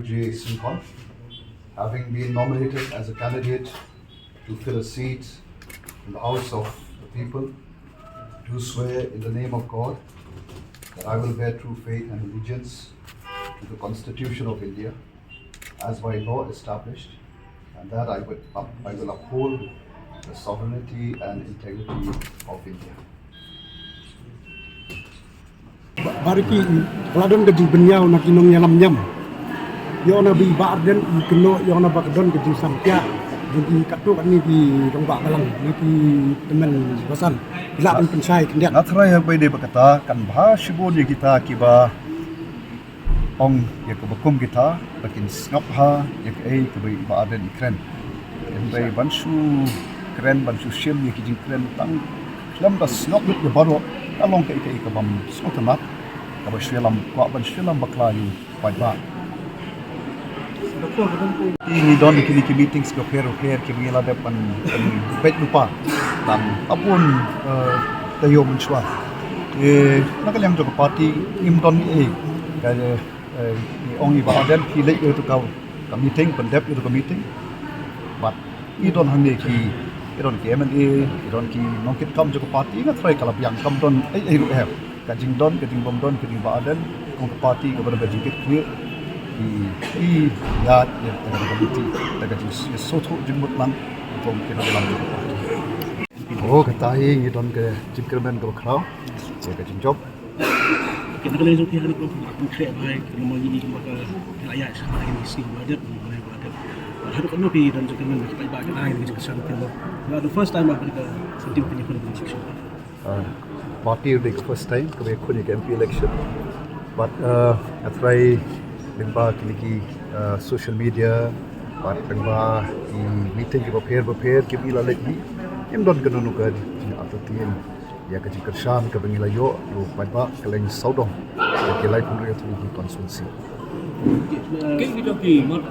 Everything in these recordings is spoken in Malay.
Guruji Sngap, having been nominated as a candidate to fill a seat in the House of the People, do swear in the name of God that I will bear true faith and allegiance to the Constitution of India as by law established, and that I will uphold the sovereignty and integrity of India. Bariki ladon ke beniau nak Nongïalam Niam. Yo na bi barden Kynnoh yo na bakdon ke Sngap. Jadi katu kan ni di Nongïalam ni di teman basan. Bila pun pensai kendian. Natrai yang baik dia berkata kan bahasa boleh kita Kiba ong ya kebekum kita bakin Sngap ha ya ke baik barden Jingkren. Yang baik bansu keren bansu sim ya Jingkren tang lam das Sngap ya baru along ke bam Sngap Kaba Swialam, kwa ban Swialam baklayu pada. Ini don kini meetings ke per kini la depan bet lupa dan apun tayo mensuat. Nakaliang jo parti im don kaya ongi badan pilih itu kau meeting pendep itu meeting. But i don hangi ki MNA, i don ki nongkit kam jo parti ingat try kalap yang kam don kajing don, kajing bom don, kajing badan, kong parti kepada Jingkren di Kyiad yang ada komiti, kajing soto jemput lang, kong kita dalam parti. Oh katahi ni don ke Jingkren do krau, saya kajing job. Kita kalau yang hari itu konkret baik, kalau ini maka rakyat sekarang ini sih ada. Hari kan lebih dan juga memang kita ibarat lain dengan kesan kita. The first time aku kita penting punya conversation. Party will be the first time to be a MP election, but I try limba kini social media, but limba meeting kita prepare kita ila lagi, yang don kena nukat atau tiang ya kecil kersan kita ila yo pada keleng saudong kita lagi pun dia tu konsultasi. Kita pergi mat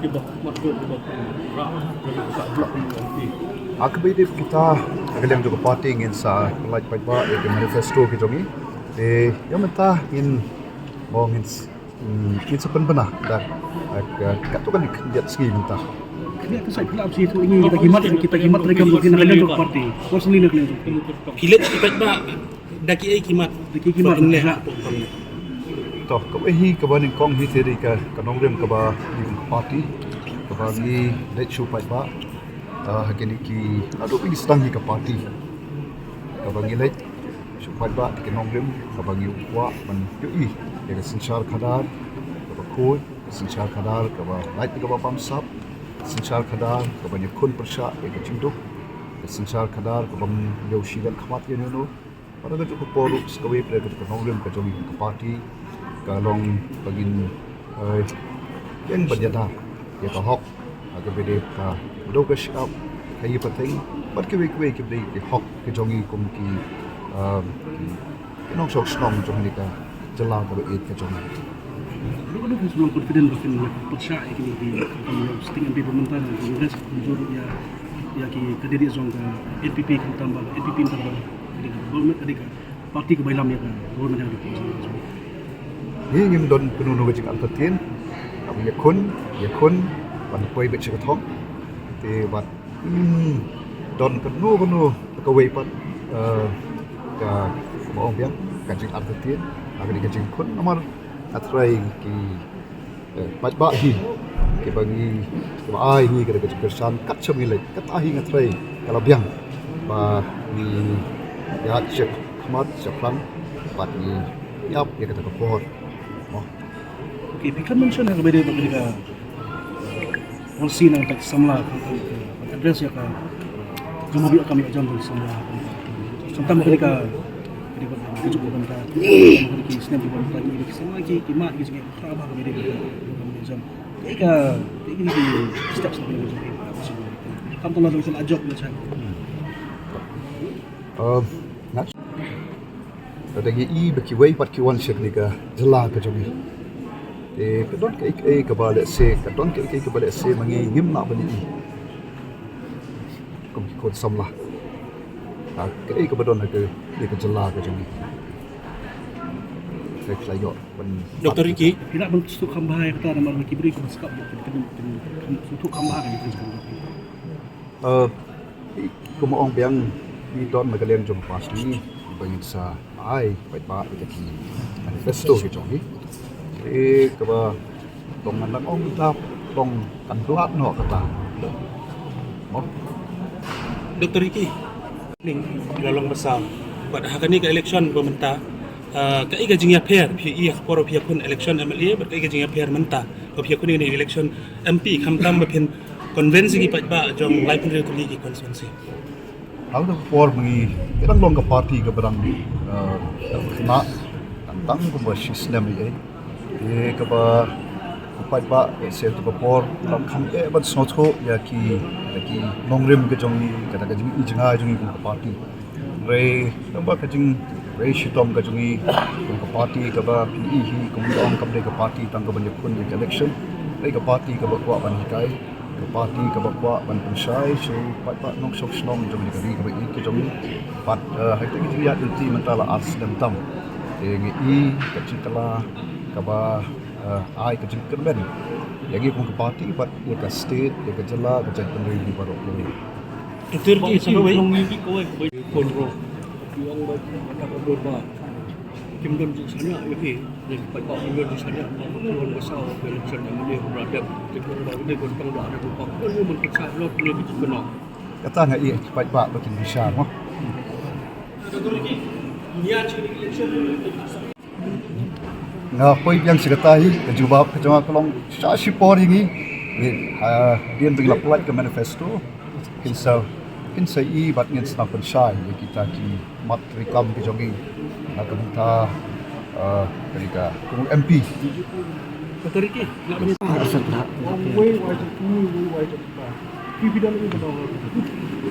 Akabidip kita agalang juga party ingin sa like pada manifesto kita ni. Yang mentah in mungkin kita pernah dah katakan dia segi mentah. Kita saya pula opsi itu ini kita kimat mereka mungkin ada untuk parti. Personally nak lihat. Kilat kita daki kimat ni lah. Toh kebehi kebaning kong hi seri ka Nongïalam keba di parti kebagi lechu pada hakini ki adu pin sedang ke parti kabagi lek supaya ba ke Nongïalam kabagi wa man yui ya senchar khadar kaba senchar khadar kaba light kaba pamsap senchar khadar kaba ni khun persha ya cinduk senchar khadar kaba yoshi dan khamat ye no pada ke poru skawe pre ke Nongïalam ke jogi ke parti kalong bagin yang berjata ya ka hok aga bede ka do ka shop kayi pateng bat ke wek ke bede ke hok ke jongi kum ki nong sok snom jong ni ka jala ka be ke jongi lu sebelum confident bahkan persya ini di sting MP pemerintahan Kongres menjurut ya ki kediri Jong ka NPP tambah NPP tambah government adika parti ke bailam ya ka government yang di ni ngim don penunu ke jing altatin kami yakun ban poi be chik thok te bat don penu ka wei pat ka mo biang ka jing altatin agak di jing kun amar atrai ki bat ba hi ke bagi ke ai hi ke kersan kat chami le kat ahi ngatrai kalau biang ba ni ya chek khmat chaplang bat ni yap ya kata ko Okay, we can mention yang berbeza dengan polisi yang tak samla address ya kan cuma biar kami akan jumpa samla sometimes ketika cukup benda ketika snap di bawah lagi semua lagi kimat gitu kan keraba berbeza dengan jam ketika ini steps lebih kamu telah lakukan ajak macam tadi bagi way pat ki wan shek ni ka jala ka jogi kadon ke balik se kadon ke balik se mangi ngim nak bani kom ki kod samlah ke badon ke jala ka jogi klayok ban Dr. Ricky, Tidak bentuk kambahai kata nama Ricky beri ke Sngap untuk kambahai ni kan ko mo ong biang di don magalem jom pas ni bangin sa ai pai ba ki manifesto ki jong ni ka ba tong nan ong tap tong kan lat no kata mo Dr. Ricky, ning lalong besar. Pada hari ni ke election pemerintah, kai ga jingya pair, pi iya poro pi kun election MLA, ber kai ga jingya pair mentah. Ko pi kun ni election MP kamtam ba pin konvensi ki pa jong lai pun ko li ki konvensi. Ang da por mengi ilang long ka party ka barang na tang ko ba system ni ka ba pai ba se to por lam kham ban so tho ya ki nongrim ka jong ni ka ka jing i jinga jong ko party re ba ka jing re shitom ka jong i ko party ka ba pi hi ko ong kam de ka party tang ka ban kun ni election re ka party ka ba kwa ban kai ka party ka ba kwa ban pensai so pai ba nok sok snong jong ni ka ri ka ba i ka jong pat ha ka ji ya ti mentala ars dem tam ngi i ka citala ka ba ai ka Jingkren yang ikut ke parti buat dia ke state dia ke jela ke jadi pendiri di baru ini Dr. Ricky, sama baik. kontrol yang ada beberapa Kim Don di sana ini yang pada Kim Don di sana tuan besar election yang dia berada di baru dia kontang ada beberapa ini menpecah lot dia di Kynnoh kata nggak iya cepat pak bikin bisa mah Dr. Ricky, Kyiad election ngapoi yang sekatahi kejubab kejama kolong sashi por ini dia dengan apply ke manifesto kinsa i bat ngin snapan sai kita ki mat rekam ke jongi akamta kerika kung MP Dr. Ricky, nak bagi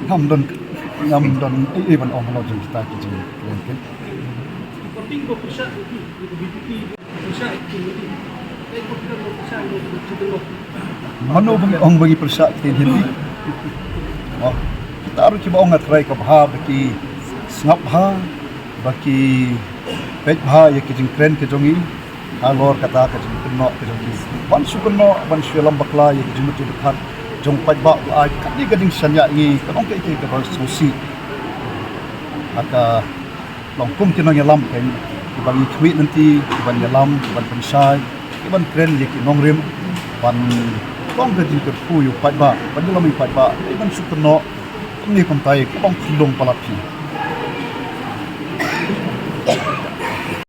ngam don ban ong lo jeng kita ki jeng len penting ko persa itu BPP persa itu saya ko persa itu mano bagi persa tin hindi oh kita harus coba ongat rai ka bha baki Sngap ha baki pet bha ya ki Jingkren ke jongi alor kata ka Kynnoh ke jongi wan sukunno wan Nongïalam bakla ya ki jumut dekat jong pat ba ai kadi gading sanya ni kanong ke ke ka sosi aka longkum Nongïalam kan bagi tweet nanti ban Nongïalam ban pensai ban kren ye ki nongrim ban long gaji ke pu yu pat ba ban Nongïalam pat ba ban sukunno ni kom tai ko bang khulong palapi